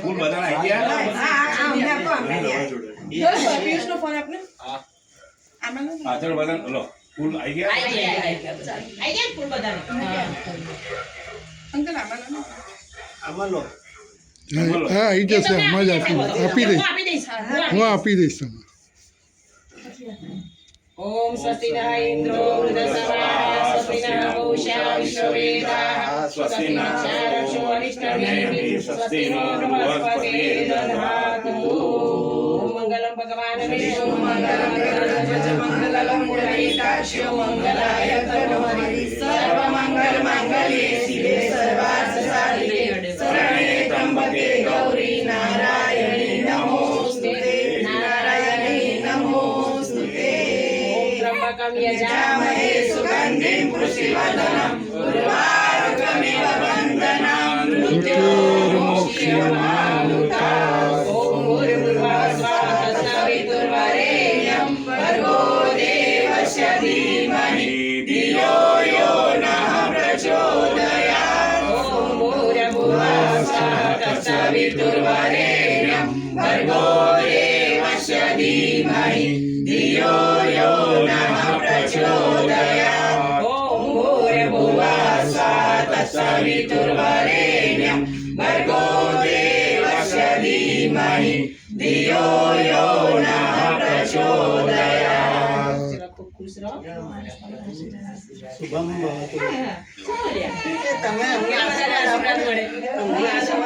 ફૂલ બધા આવી ગયા પિયુષનો ફોન આપને પાછળ બધા લો ફૂલ આવી ગયા ફૂલ બધા અંકલ આમાં લો હા આવી જશે મજા આપી દઈશ હું આપી દઈશ તમે ओम स्वस्ति न इंद्रो वृद्धसमाः स्वस्ति न पूषा विश्ववेदाः स्वस्ति न चारक्षो अरिष्टनेमिः स्वस्ति नो बृहस्पतिः दधातु मंगलम भगवान विष्णु मंगलम गरुड़ध्वज मंगलम मुरलीकाक्ष्यो मंगलाय तनो हरि सर्वमंगल मांगल्ये शिवे सर्वार्थ साधिके शरण्ये त्र्यंबके गौरी नारायणी नमोस्तुते नारायणी नमोस्तुते यजामहे सुगन्धिं पुष्टिवर्धनं उर्वारुकमिव वन्दनं मृत्योर्मोक्षयमामृतात् ॐ भूर्भुवः स्वः तत्सवितुर्वरेण्यं भर्गो देवस्य धीमहि धियो यो नः प्रचोदयात् ॐ भूर्भुवः स्वः तत्सवितुर्वरेण्यं भर्गो देवस्य धीमहि धियो यो नः प्रचोदयात् ॐ भूर्भुवः स्वः तत्सवितुर्वरेण्यं भर्गो देवस्य धीमहि धियो यो नः प्रचोदयात् शुभम भवतु